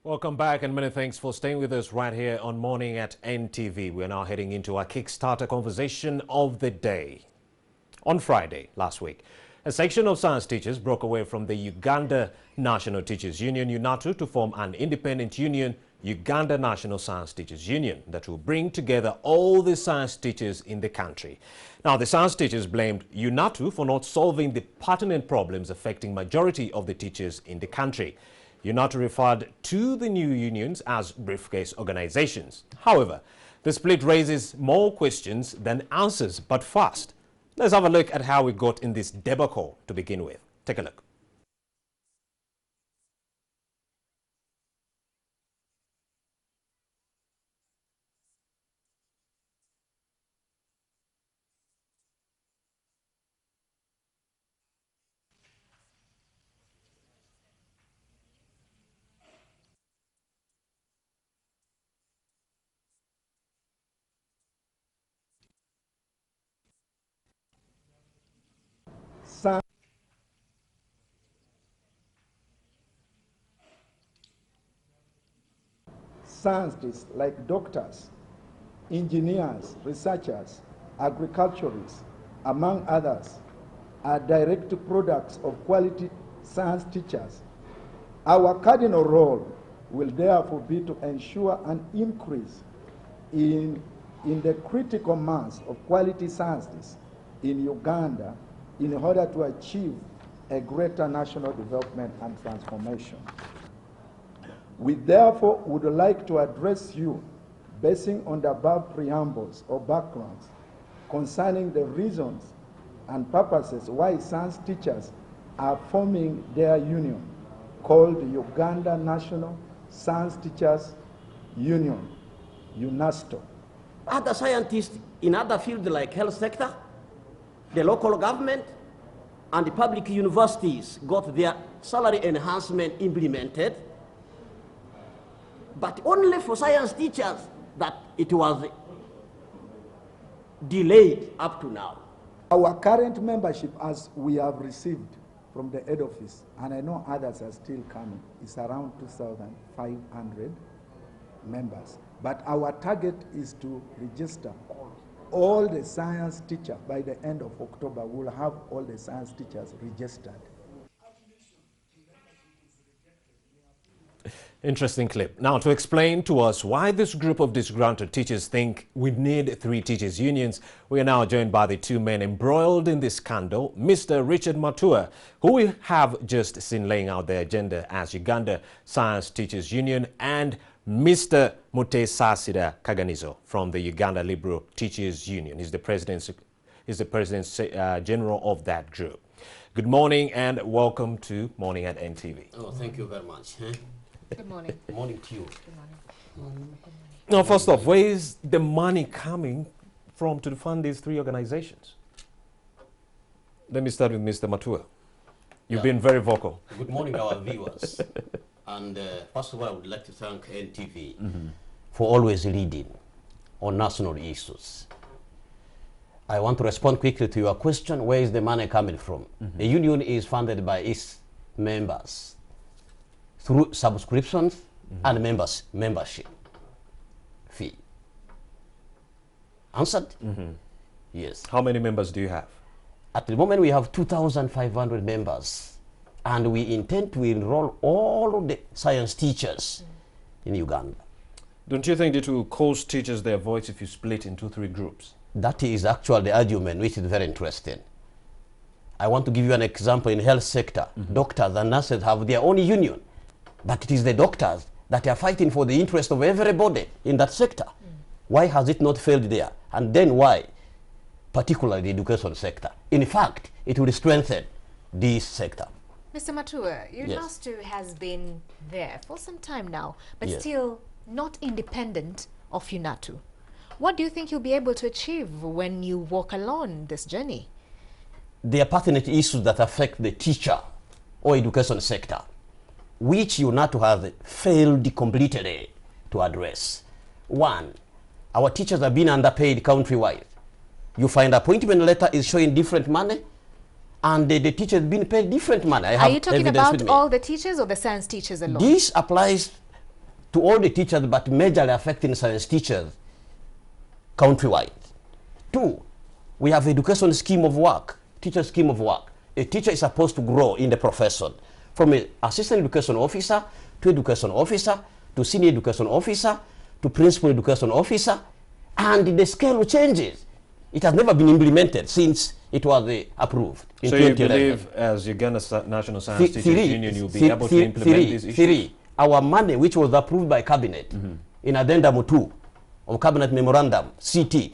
Welcome back and many thanks for staying with us right here on Morning at NTV. We're now heading into our Kickstarter conversation of the day. On Friday last week, a section of science teachers broke away from the Uganda National Teachers Union, UNATU, to form an independent union, Uganda National Science Teachers Union, that will bring together all the science teachers in the country. Now, the science teachers blamed UNATU for not solving the pertinent problems affecting majority of the teachers in the country. UNATU referred to the new unions as briefcase organizations. However, the split raises more questions than answers, but first, let's have a look at how we got in this debacle to begin with. Take a look. Scientists like doctors, engineers, researchers, agriculturists, among others, are direct products of quality science teachers. Our cardinal role will therefore be to ensure an increase in the critical mass of quality scientists in Uganda in order to achieve a greater national development and transformation. We therefore would like to address you, basing on the above preambles or backgrounds, concerning the reasons and purposes why science teachers are forming their union, called the Uganda National Science Teachers Union, UNASTO. Other scientists in other fields like health sector, the local government, and the public universities got their salary enhancement implemented, but only for science teachers that it was delayed up to now. Our current membership, as we have received from the head office, and I know others are still coming, is around 2,500 members. But our target is to register all the science teachers. By the end of October, we'll have all the science teachers registered. Interesting clip. Now, to explain to us why this group of disgruntled teachers think we need 3 teachers' unions, we are now joined by the 2 men embroiled in this scandal, Mr. Richard Matua, who we have just seen laying out their agenda as Uganda Science Teachers Union, and Mr. Mutesasira Kaganizo from the Uganda Liberal Teachers Union. He's the President General of that group. Good morning and welcome to Morning at NTV. Oh, thank you very much. Good morning. Good morning to you. Good morning. Now, first off, where is the money coming from to fund these 3 organizations? Let me start with Mr. Matua. You've been very vocal. Good morning, our viewers. And first of all, I would like to thank NTV for always leading on national issues. I want to respond quickly to your question, where is the money coming from? The union is funded by its members through subscriptions and membership fee. Answered? Yes. How many members do you have? At the moment, we have 2,500 members, and we intend to enroll all of the science teachers in Uganda. Don't you think it will cost teachers their voice if you split into 3 groups? That is actually the argument, which is very interesting. I want to give you an example in health sector. Doctors and nurses have their own union, but it is the doctors that are fighting for the interest of everybody in that sector. Why has it not failed there? And then why, particularly the education sector? In fact, it will strengthen this sector. Mr. Matua, UNASTO has been there for some time now, but still not independent of UNATU. What do you think you'll be able to achieve when you walk along this journey? There are pertinent issues that affect the teacher or education sector, which UNATU has failed completely to address. 1, our teachers are being underpaid countrywide. You find appointment letter is showing different money, and the teachers being paid different money. Are you talking about all the teachers or the science teachers alone? This applies to all the teachers, but majorly affecting science teachers countrywide. 2, we have education scheme of work, teacher scheme of work. A teacher is supposed to grow in the profession from an assistant education officer to education officer to senior education officer to principal education officer, and the scale changes. It has never been implemented since it was approved in 2011. So you believe, as Uganda National Science Teachers Union, you'll be able to implement these issues? 3, our money, which was approved by Cabinet in Addendum 2 of Cabinet Memorandum, CT,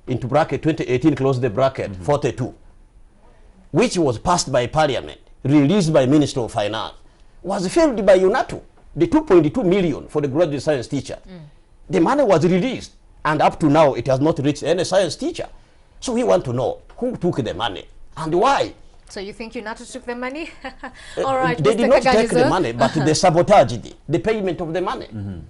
into bracket 2018, close the bracket, 42, which was passed by Parliament, released by Minister of Finance, was filled by UNATU, the 2.2 million for the graduate science teacher. The money was released, and up to now, it has not reached any science teacher. So we want to know who took the money and why. So you think UNATU took the money? All right, they Mr. did not take the Kaganizo. money, but they sabotaged the payment of the money.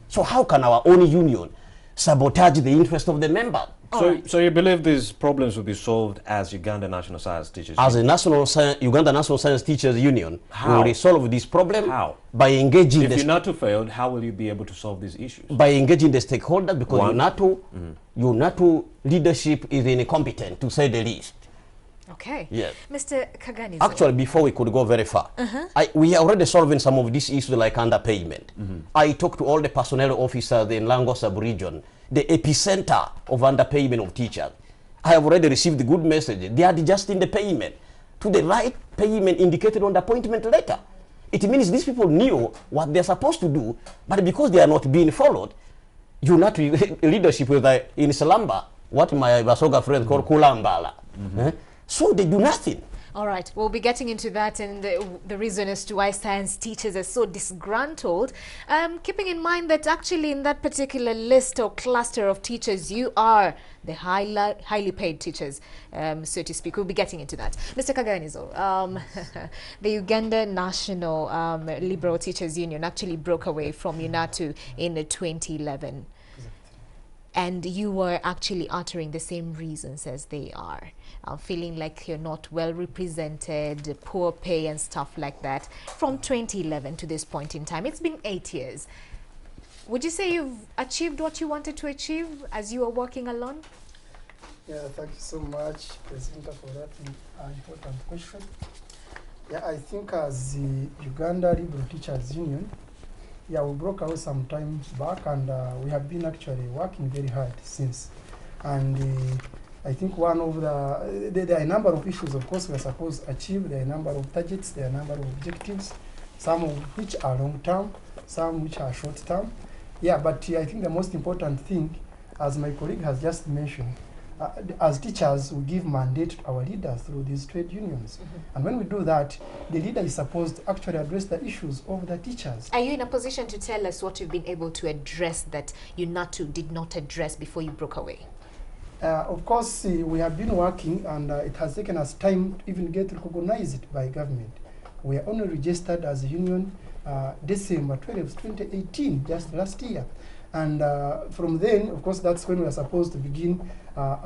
So how can our own union sabotage the interest of the member? So you believe these problems will be solved as Uganda National Science Teachers As Union? a Uganda National Science Teachers Union, we will resolve this problem How? by engaging If the UNATU failed, how will you be able to solve these issues? by engaging the stakeholders, because One. UNATU leadership is incompetent, to say the least. Okay. Yes. Mr. Kaganizo. Actually, before we could go very far, we are already solving some of these issues like underpayment. I talked to all the personnel officers in Lango sub-region, the epicenter of underpayment of teachers. I have already received the good message. They are adjusting the payment to the right payment indicated on the appointment letter. It means these people knew what they're supposed to do, but because they are not being followed, UNATU leadership was in Salamba, what my Basoga friends call Kulambala. So they do nothing. All right, we'll be getting into that and the reason as to why science teachers are so disgruntled. Keeping in mind that actually in that particular list or cluster of teachers, you are the highly paid teachers, so to speak. We'll be getting into that. Mr. Kaganizo, the Uganda National Liberal Teachers Union actually broke away from UNATU in 2011. And you were actually uttering the same reasons as they are. Feeling like you're not well represented, poor pay and stuff like that. From 2011 to this point in time, it's been 8 years. Would you say you've achieved what you wanted to achieve as you were working alone? Yeah, thank you so much, President, for that important question. Yeah, I think as the Uganda Liberal Teachers Union, yeah, we broke out some time back, and we have been actually working very hard since. And I think one of there are a number of issues, of course, we are supposed to achieve. There are a number of targets, there are a number of objectives, some of which are long-term, some which are short-term. Yeah, but I think the most important thing, as my colleague has just mentioned, as teachers, we give mandate to our leaders through these trade unions. And when we do that, the leader is supposed to actually address the issues of the teachers. Are you in a position to tell us what you've been able to address that UNATU did not address before you broke away? Of course, we have been working, and it has taken us time to even get recognized by government. We are only registered as a union December 12, 2018, just last year. And from then, of course, that's when we are supposed to begin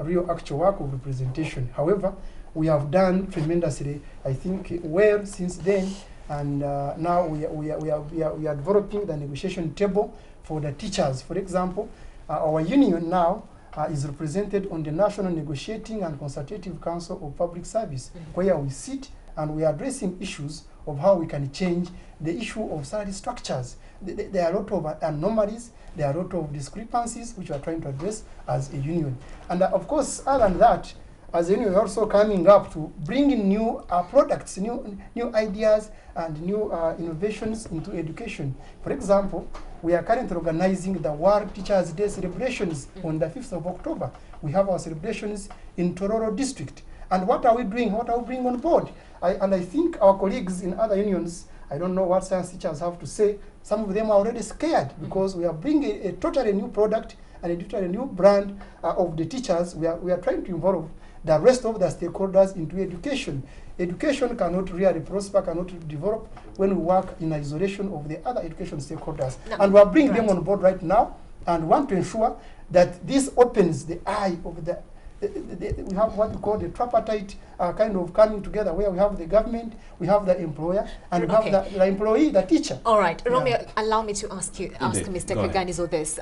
real actual work of representation. However, we have done tremendously, I think, well since then. And now we are developing the negotiation table for the teachers. For example, our union now is represented on the National Negotiating and Consultative Council of Public Service, where we sit and we are addressing issues of how we can change the issue of salary structures. There are a lot of anomalies, there are a lot of discrepancies which we are trying to address as a union. And of course, other than that, as a union, we are also coming up to bring in new products, new ideas and new innovations into education. For example, we are currently organizing the World Teachers' Day celebrations on the 5th of October. We have our celebrations in Tororo district. And what are we doing? What are we bringing on board? And I think our colleagues in other unions, I don't know what science teachers have to say. Some of them are already scared because we are bringing a totally new product and a totally new brand of the teachers. We are trying to involve the rest of the stakeholders into education. Education cannot really prosper, cannot develop when we work in isolation of the other education stakeholders. No, and we are bringing them on board right now and want to ensure that this opens the eye of the we have what we call the tripartite kind of coming together, where we have the government, we have the employer, and we have the employee, the teacher. All right, Romeo, allow me to ask Mr. Kaganizo this.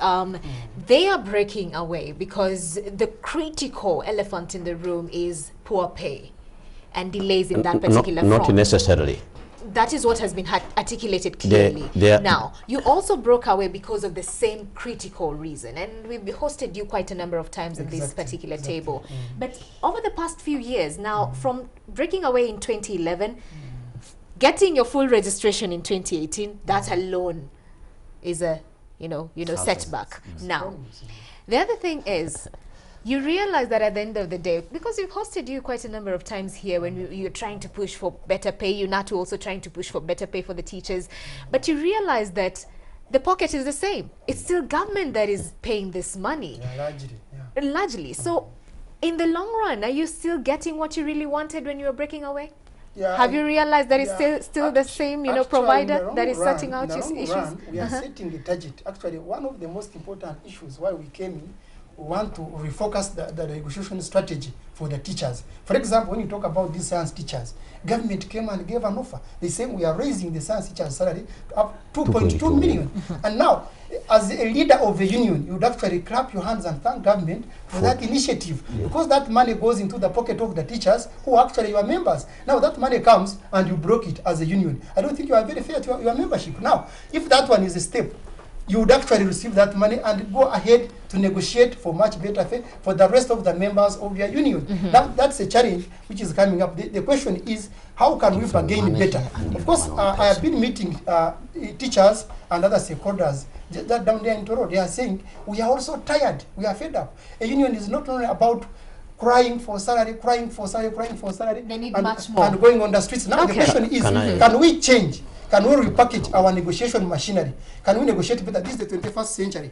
They are breaking away because the critical elephant in the room is poor pay and delays in that particular front. Not necessarily. That is what has been articulated clearly. Now, you also broke away because of the same critical reason, and we've hosted you quite a number of times at this particular table. But over the past few years, now, from breaking away in 2011, getting your full registration in 2018, that alone is a, setback. Now, the other thing is, you realize that at the end of the day, because we've hosted you quite a number of times here when you're trying to push for better pay, UNATU also trying to push for better pay for the teachers, but you realize that the pocket is the same. It's still government that is paying this money. Largely. So in the long run, are you still getting what you really wanted when you were breaking away? Have you realized that it's still the same provider that is sorting out your issues? We are setting a target. Actually, one of the most important issues why we came in, we want to refocus the negotiation strategy for the teachers. For example, when you talk about these science teachers, government came and gave an offer. They say we are raising the science teachers' salary up 2.2 million. And now, as a leader of a union, you would actually clap your hands and thank government for that initiative, because that money goes into the pocket of the teachers who are actually your members. Now that money comes and you broke it as a union. I don't think you are very fair to your membership. Now, if that one is a step, you would actually receive that money and go ahead to negotiate for much better pay for the rest of the members of your union. That's a challenge which is coming up. The question is, how can we bargain better? Of course, I have been meeting teachers and other stakeholders down there in Toro. They are saying, we are also tired, we are fed up. A union is not only about crying for salary, crying for salary, crying for salary, they need much more. And going on the streets. Now the question is, can we change? Can we repackage our negotiation machinery? Can we negotiate better? This is the 21st century.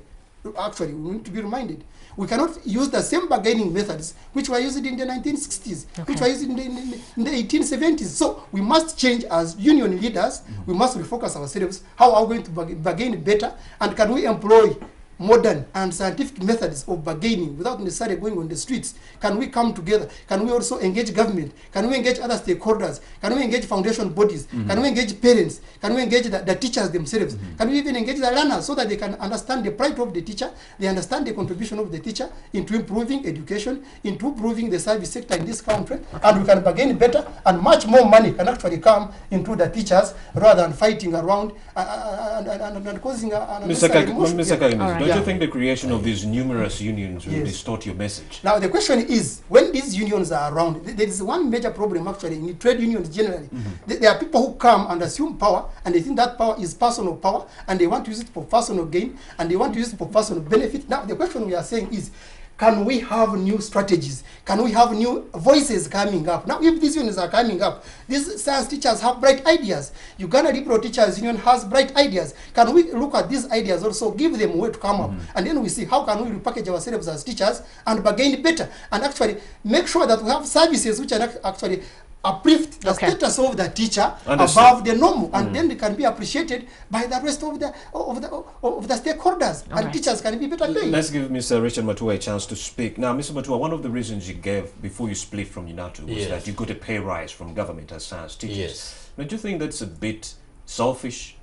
Actually, we need to be reminded. We cannot use the same bargaining methods which were used in the 1960s, which were used in the 1870s. So we must change as union leaders. We must refocus ourselves. How are we going to bargain better? And can we employ modern and scientific methods of bargaining without necessarily going on the streets? Can we come together? Can we also engage government? Can we engage other stakeholders? Can we engage foundation bodies? Can we engage parents? Can we engage the teachers themselves? Can we even engage the learners so that they can understand the pride of the teacher, they understand the contribution of the teacher into improving education, into improving the service sector in this country, and we can bargain better, and much more money can actually come into the teachers rather than fighting around and causing unnecessary emotion. Mr. Kaganizo, do you think the creation of these numerous unions will distort your message? Now the question is, when these unions are around, there is one major problem actually in trade unions generally. There are people who come and assume power, and they think that power is personal power, and they want to use it for personal gain, and they want to use it for personal benefit. Now the question we are saying is, can we have new strategies? Can we have new voices coming up? Now, if these unions are coming up, these science teachers have bright ideas. Uganda Liberal Teachers Union has bright ideas. Can we look at these ideas also, give them a way to come up, and then we see how can we repackage ourselves as teachers and bargain better, and actually make sure that we have services which are actually uplift the status of the teacher above the normal, and then they can be appreciated by the rest of the stakeholders, and teachers can be better paid. Let's give Mr. Richard Matua a chance to speak. Now, Mr. Matua, one of the reasons you gave before you split from UNATU was that you got a pay rise from government as science teachers. Now, do you think that's a bit selfish?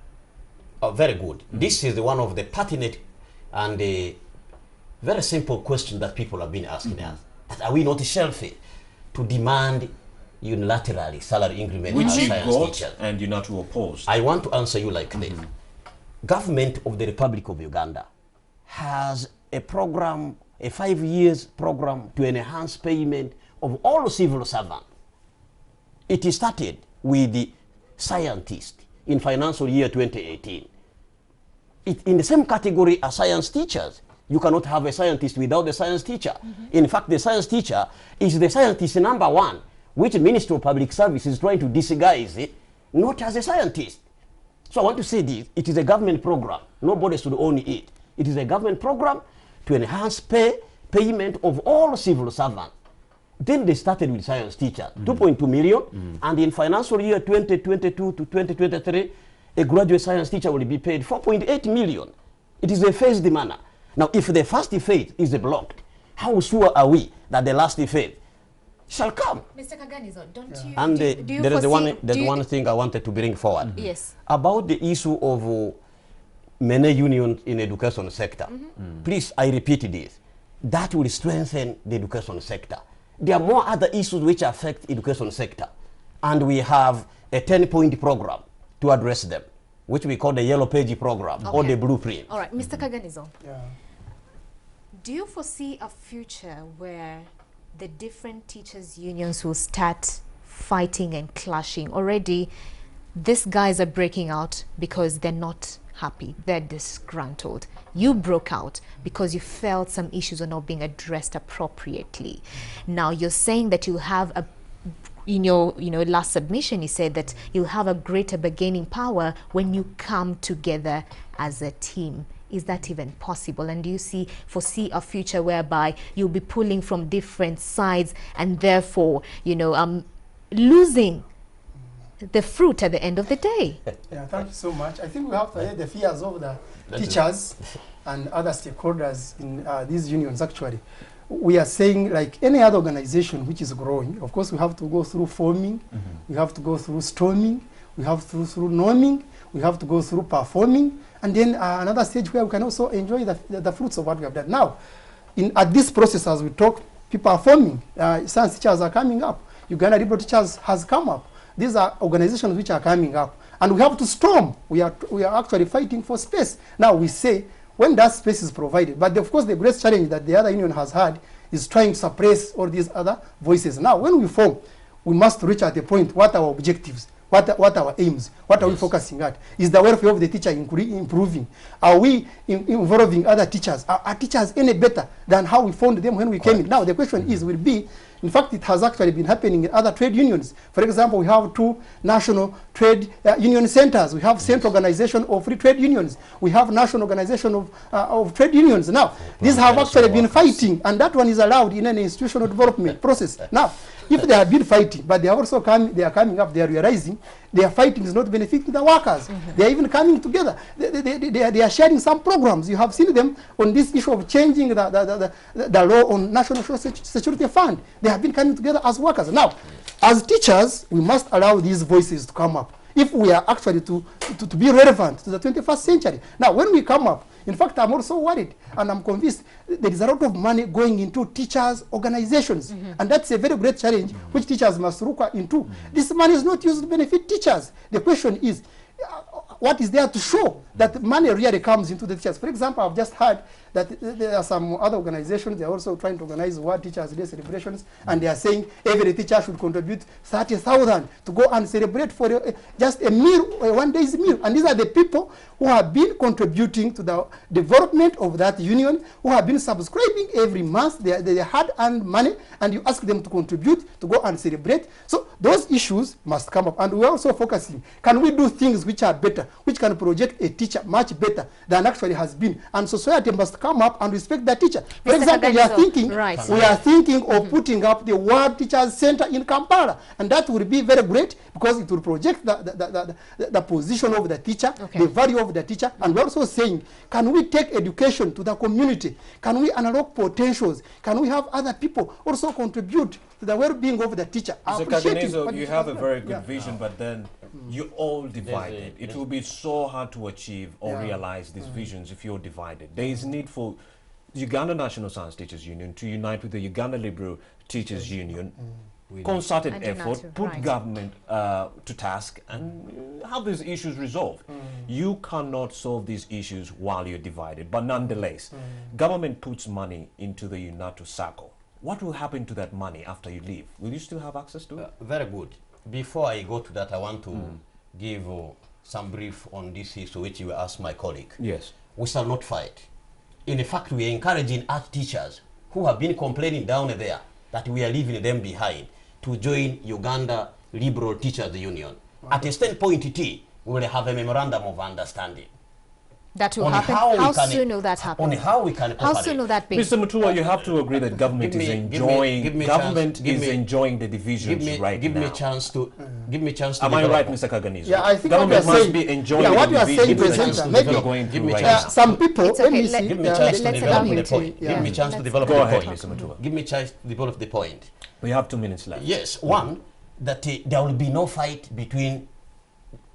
Very good. This is one of the pertinent and a very simple question that people have been asking us. Are we not selfish to demand unilaterally salary increment which as you science got teachers? And UNATU opposed? I want to answer you like this. Government of the Republic of Uganda has a program, a 5 years program to enhance payment of all civil servants. It started with the scientists in financial year 2018. In the same category as science teachers. You cannot have a scientist without the science teacher. In fact, the science teacher is the scientist number one, which the Ministry of Public Service is trying to disguise it, not as a scientist. So I want to say this, it is a government program. Nobody should own it. It is a government program to enhance payment of all civil servants. Then they started with science teachers, 2.2 million, and in financial year 2022 to 2023, a graduate science teacher will be paid 4.8 million. It is a phased manner. Now, if the first phase is blocked, how sure are we that the last effect shall come? Mr. Kaganizo, don't you... And do you there is foresee, one thing I wanted to bring forward. Yes. About the issue of many unions in education sector. Please, I repeat this. That will strengthen the education sector. There are more other issues which affect education sector. And we have a 10-point program to address them, which we call the Yellow Page program or the blueprint. All right, Mr. Kaganizo. Yeah. Do you foresee a future where the different teachers' unions will start fighting and clashing? Already, these guys are breaking out because they're not happy, they're disgruntled. You broke out because you felt some issues are not being addressed appropriately. Now you're saying that you'll have a, in your last submission, you said that you'll have a greater bargaining power when you come together as a team. Is that even possible? And do you foresee a future whereby you'll be pulling from different sides and therefore, losing the fruit at the end of the day? Yeah, thank you so much. I think we have to hear the fears of the teachers and other stakeholders in these unions. Actually, we are saying, like any other organization which is growing, of course we have to go through forming, we have to go through storming, we have to go through norming, we have to go through performing, and then another stage where we can also enjoy the fruits of what we have done. Now, at this process, as we talk, people are forming. Science teachers are coming up. Uganda Liberal Teachers has come up. These are organizations which are coming up. And we have to storm. We are actually fighting for space. Now we say, when that space is provided, but of course the great challenge that the other union has had is trying to suppress all these other voices. Now when we form, we must reach at a point, what are our objectives? What are our aims? What are we focusing at? Is the welfare of the teacher improving? Are we involving other teachers? Are teachers any better than how we found them when we came in? Now the question will be, in fact, it has actually been happening in other trade unions. For example, we have 2 national trade union centers. We have Central Organization of Free Trade Unions. We have National Organization of Trade Unions. Now, these have actually been fighting, and that one is allowed in an institutional development process. Now, if they have been fighting, but they are also coming up, they are realizing their fighting is not benefiting the workers. They are even coming together. They are sharing some programs. You have seen them on this issue of changing the law on National Social Security Fund. They have been coming together as workers. Now, as teachers, we must allow these voices to come up if we are actually to be relevant to the 21st century. Now, when we come up, in fact, I'm also worried, and I'm convinced there is a lot of money going into teachers' organizations, and that's a very great challenge which teachers must look into. This money is not used to benefit teachers. The question is, what is there to show that money really comes into the teachers? For example, I've just heard that there are some other organizations, they're also trying to organize World Teachers' Day celebrations, and they are saying every teacher should contribute 30,000 to go and celebrate for just a meal, a one-day's meal. And these are the people who have been contributing to the development of that union, who have been subscribing every month, they hard-earned money, and you ask them to contribute to go and celebrate. So those issues must come up, and we're also focusing, can we do things which are better, which can project a teacher much better than actually has been, and society must come up and respect the teacher. For example, we are thinking of putting up the World Teachers Center in Kampala, and that will be very great because it will project the position of the teacher, the value of the teacher, and we're also saying, can we take education to the community? Can we unlock potentials? Can we have other people also contribute to the well-being of the teacher? So Kaganizo, you have a very good vision, but then you're all divided. It will be so hard to achieve or realize these visions if you're divided. There is need for Uganda National Science Teachers Union to unite with the Uganda Liberal Teachers Union, concerted effort, put government to task, and have these issues resolved. You cannot solve these issues while you're divided, but nonetheless, government puts money into the UNATO circle. What will happen to that money after you leave? Will you still have access to it? Very good. Before I go to that, I want to give some brief on this issue which you asked my colleague. Yes. We shall not fight. In fact, we are encouraging art teachers who have been complaining down there that we are leaving them behind to join Uganda Liberal Teachers Union. At a standpoint T, we will have a memorandum of understanding. That will on happen. How soon will that happen? On how we can How soon will that be? Mr. Mutua, you have to agree that government is enjoying the divisions right now. Give me a chance to Am I right, Mr. Kaganizo? Yeah, I think government must be enjoying what you the are saying, divisions President, that maybe are going through right yeah, now. some people, It's okay. give me a chance to let's develop allow the him to- point. yeah. Give me a chance to develop Go the ahead, point. Mr. Mutua. Give me a chance to develop the point. We have 2 minutes left. Yes, one, that there will be no fight between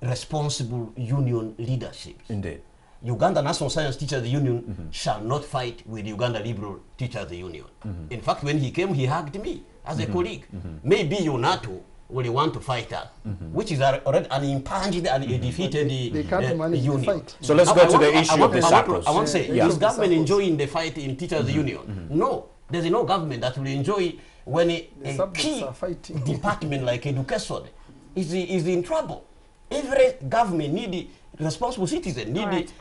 responsible union leaderships. Indeed. Uganda National Science Teachers Union shall not fight with Uganda Liberal Teachers Union. In fact, when he came, he hugged me as a colleague. Maybe UNATO will want to fight us, which is already an impunged and a defeated they can't manage the union. fight. So let's go to the issue of the SACCOs. I want to say, Yeah. is government enjoying the fight in Teachers Union? No, there's no government that will enjoy when a key are fighting. department like education is in trouble. Every government need responsible citizen, need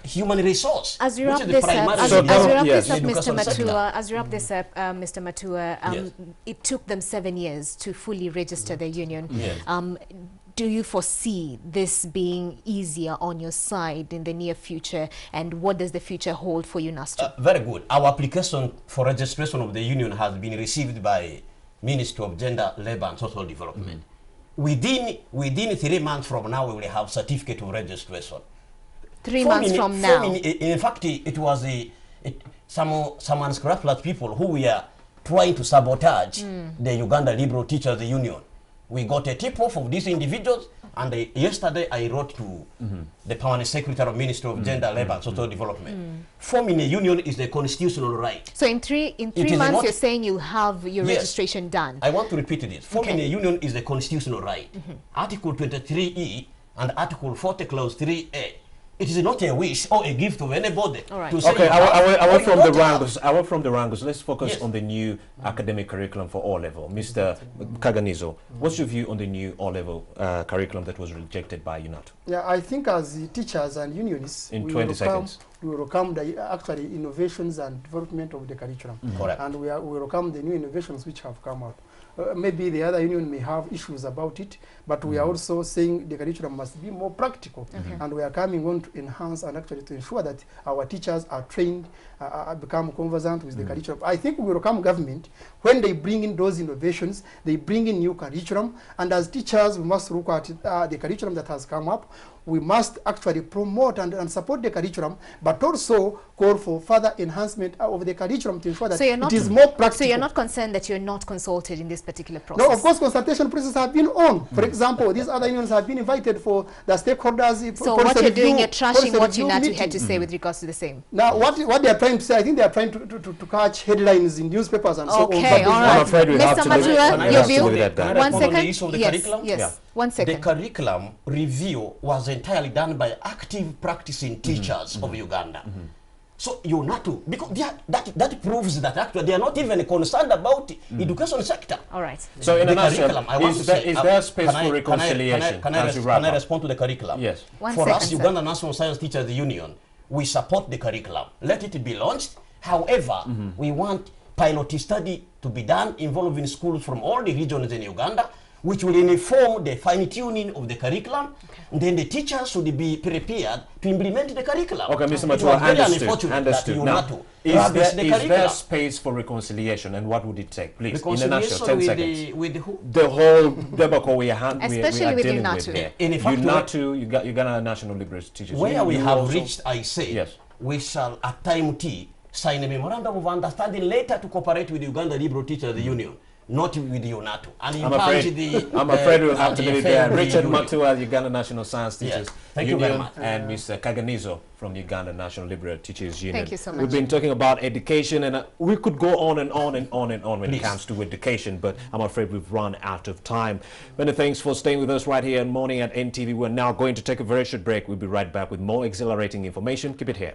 human resource, As we which wrap is the this primary up, as need we wrap yes. this up, in Mr. education sector. Matua, as we wrap this up, Mr. Matua, Yes. it took them 7 years to fully register their union. Yes. Do you foresee this being easier on your side in the near future, and what does the future hold for UNASTO? Very good. Our application for registration of the union has been received by Ministry of Gender, Labour and Social Development. Within 3 months from now, we will have certificate of registration. 3 months from now. In fact, it was some unscrupulous people who were trying to sabotage the Uganda Liberal Teachers Union. We got a tip-off of these individuals, and yesterday I wrote to the Permanent Secretary of Ministry of Gender, Labour and Social Development. Forming a union is a constitutional right. So in three is months, not- you're saying you have your Yes. registration done. I want to repeat this. Forming a union is a constitutional right. Article 23E and Article 40, Clause 3A. It is not a wish or a gift of anybody. All right. To say Okay, you have I or went you from the don't have. wrangles. I went from the wrangles. Let's focus Yes. on the new academic curriculum for all level. Mr. Kaganizo, what's your view on the new all level curriculum that was rejected by UNATO? Yeah, I think as the teachers and unionists, In we 20 welcome- seconds. we welcome the actually innovations and development of the curriculum. Correct. And we welcome the new innovations which have come out. Maybe the other union may have issues about it, but we are also saying the curriculum must be more practical. And we are coming on to enhance and actually to ensure that our teachers are trained, become conversant with the curriculum. I think we welcome government when they bring in those innovations, they bring in new curriculum, and as teachers we must look at the curriculum that has come up. We must actually promote and support the curriculum, but also call for further enhancement of the curriculum to ensure that So you're not, it is more practical. So you're not concerned that you're not consulted in this particular process? No, of course, consultation processes have been on. For example, these other unions have been invited for the stakeholders. So what you're doing, you're trashing what you UNATO had to say with regards to the same. Now, what they are trying to say, I think they are trying to catch headlines in newspapers and so on. Okay, but all this- right. I'm afraid we have Mr. to leave it- Matua, can I your have to view? leave it at that? Can I One respond on the second. issue of the Yes, curriculum? yes. Yeah. 1 The second. curriculum review was entirely done by active practicing teachers of Uganda. So UNATO, because that proves that actually they are not even concerned about the education sector. All right. So in a The nutshell, curriculum, I want to is say, there space can I- for reconciliation Can I as you wrap up? respond to the curriculum? Yes. One For second, us, sir. Uganda National Science Teachers Union, we support the curriculum. Let it be launched. However, we want pilot study to be done involving schools from all the regions in Uganda, which will inform the fine-tuning of the curriculum. Then the teachers should be prepared to implement the curriculum. Okay, Mr. It Matua, was very understood. unfortunate Understood. that Now, UNATO is rubbish the there curriculum. space for reconciliation, and what would it take? Please, in a nutshell, Reconciliation 10 with seconds. with who? The whole debacle we are Especially with dealing UNATO. with here. In fact, UNATO, Uganda National Liberal Teachers Where Union, we you have also- reached, I say, Yes. we shall at time T sign a memorandum of understanding later to cooperate with the Uganda Liberal Teachers Union, not with UNATO. And I'm afraid we'll have to leave it there. Richard Matua, Uganda National Science Teachers Thank you very Union, much. and Mr. Kaganizo from Uganda National Liberal Teachers Union. Thank you so much. We've been talking about education, and we could go on and on and on and on when it Please. comes to education, but I'm afraid we've run out of time. Many thanks for staying with us right here in Morning at NTV. We're now going to take a very short break. We'll be right back with more exhilarating information. Keep it here.